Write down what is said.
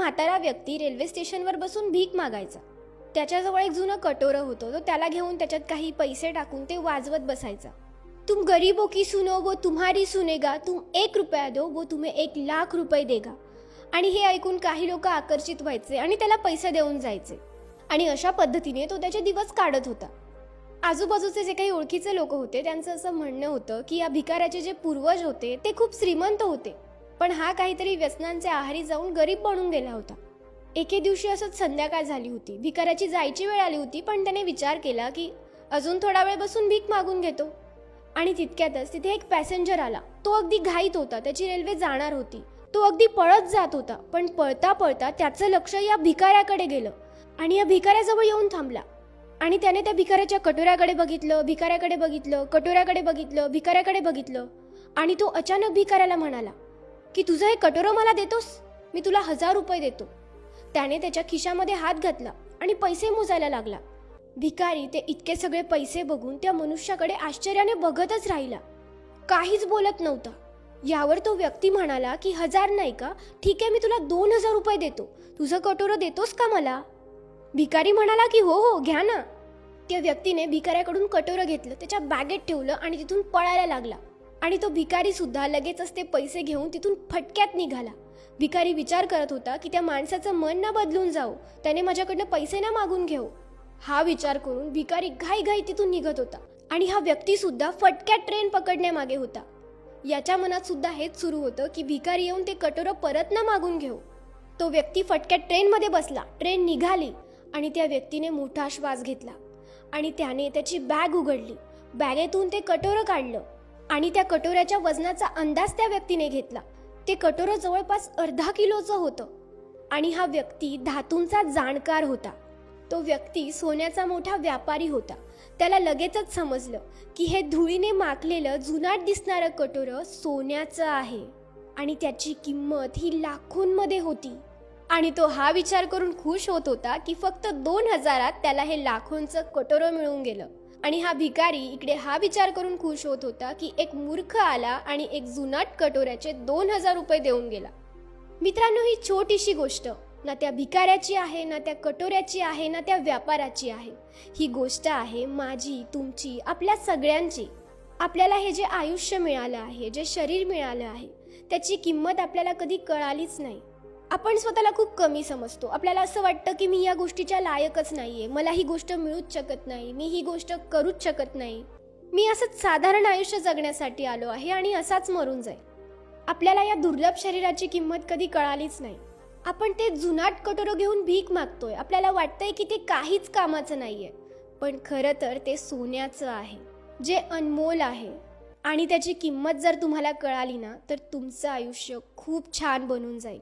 म्हातारा व्यक्ती रेल्वे स्टेशनवर बसून भीक मागायचा. त्याच्याजवळ एक जुनं कटोरं होतं. तो त्याला घेऊन त्याच्यात काही पैसे टाकून ते वाजवत बसायचा. तुम गरीबों की सुनो वो तुम्हारी सुनेगा, तुम 1 रुपया दो वो तुम्हें 1,00,000 रुपये देगा. आणि हे ऐकून काही लोक आकर्षित व्हायचे आणि त्याला पैसे देऊन जायचे. आणि अशा पद्धतीने तो त्याचे दिवस काढत होता. आजूबाजूचे जे काही ओळखीचे लोक होते त्यांचं असं म्हणणं होतं की या भिकाऱ्याचे जे पूर्वज होते ते खूप श्रीमंत होते, पण हा काहीतरी व्यसनांचे आहारी जाऊन गरीब बनून गेला होता. एके दिवशी असंच संध्याकाळ झाली होती. भिकाऱ्याची जायची वेळ आली होती, पण त्याने विचार केला की अजून थोडा वेळ बसून भीक मागून घेतो. आणि तितक्यातच तिथे एक पॅसेंजर आला. तो अगदी घाईत होता. त्याची रेल्वे जाणार होती. तो अगदी पळत जात होता, पण पळता पळता त्याचं लक्ष या भिकाऱ्याकडे गेलं आणि या भिकाऱ्याजवळ येऊन थांबला. आणि त्याने त्या भिकाऱ्याच्या कटोऱ्याकडे बघितलं, भिकाऱ्याकडे बघितलं, कटोऱ्याकडे बघितलं, भिकाऱ्याकडे बघितलं. आणि तो अचानक भिकाऱ्याला म्हणाला की तुझं हे कटोरं मला देतोस, मी तुला 1,000 रुपये देतो. त्याने त्याच्या खिशामध्ये हात घातला आणि पैसे मोजायला लागला. भिकारी ते इतके सगळे पैसे बघून त्या मनुष्याकडे आश्चर्याने बघतच राहिला, काहीच बोलत नव्हता. यावर तो व्यक्ती म्हणाला की 1,000 नाही का, ठीक आहे, मी तुला 2,000 रुपये देतो. तुझं कटोरं देतोस का मला? भिकारी म्हणाला की हो हो घ्या ना. त्या व्यक्तीने भिकाऱ्याकडून कटोरं घेतलं, त्याच्या बॅगेत ठेवलं आणि तिथून पळायला लागला. आणि तो भिकारी सुद्धा लगेचच ते पैसे घेऊन तिथून फटक्यात निघाला. भिकारी विचार करत होता की त्या माणसाचं मन ना बदलून जाऊ, त्याने माझ्याकडनं पैसे ना मागून घेऊ. हा विचार करून भिकारी घाईघाई तिथून निघत होता. आणि हा व्यक्ती सुद्धा फटक्यात ट्रेन पकडण्यामागे होता. याच्या मनात सुद्धा हेच सुरू होतं की भिकारी येऊन ते कटोरं परत ना मागून घेऊ. तो व्यक्ती फटक्यात ट्रेनमध्ये बसला. ट्रेन निघाली आणि त्या व्यक्तीने मोठा श्वास घेतला आणि त्याने त्याची बॅग उघडली. बॅगेतून ते कटोरं काढलं आणि त्या कटोऱ्याच्या वजनाचा अंदाज त्या व्यक्तीने घेतला. ते कटोरं जवळपास अर्धा किलोचं होतं आणि हा व्यक्ती धातूंचा जाणकार होता. तो व्यक्ती सोन्याचा मोठा व्यापारी होता. त्याला लगेचच समजलं की हे धुळीने माखलेलं जुनाट दिसणारं कटोरं सोन्याचं आहे आणि त्याची किंमत ही लाखोंमध्ये होती. आणि तो हा विचार करून खुश होत होता की फक्त 2,000त त्याला हे लाखोंचं कटोरं मिळून गेलं. आणि हा भिकारी इकडे हा विचार करून खुश होत होता की एक मूर्ख आला आणि एक जुनाट कटोऱ्याचे 2,000 रुपये देऊन गेला. मित्रांनो, ही छोटीशी गोष्ट ना त्या भिकाऱ्याची आहे, ना त्या कटोऱ्याची आहे, ना त्या व्यापाराची आहे. ही गोष्ट आहे माझी, तुमची, आपल्या सगळ्यांची. आपल्याला हे जे आयुष्य मिळालं आहे, जे शरीर मिळालं आहे, त्याची किंमत आपल्याला कधी कळालीच नाही. आपण स्वतःला खूप कमी समजतो. आपल्याला असं वाटतं की मी या गोष्टीच्या लायकच नाहीये, मला ही गोष्ट मिळूच शकत नाही, मी ही गोष्ट करूच शकत नाही, मी असंच साधारण आयुष्य जगण्यासाठी आलो आहे आणि असाच मरून जाईल. आपल्याला या दुर्लभ शरीराची किंमत कधी कळालीच नाही. आपण ते जुनाट कटोरं घेऊन भीक मागतोय. आपल्याला वाटतंय की ते काहीच कामाचं नाहीये, पण खरं तर ते सोन्याचं आहे, जे अनमोल आहे. आणि त्याची किंमत जर तुम्हाला कळाली ना, तर तुमचं आयुष्य खूप छान बनून जाईल.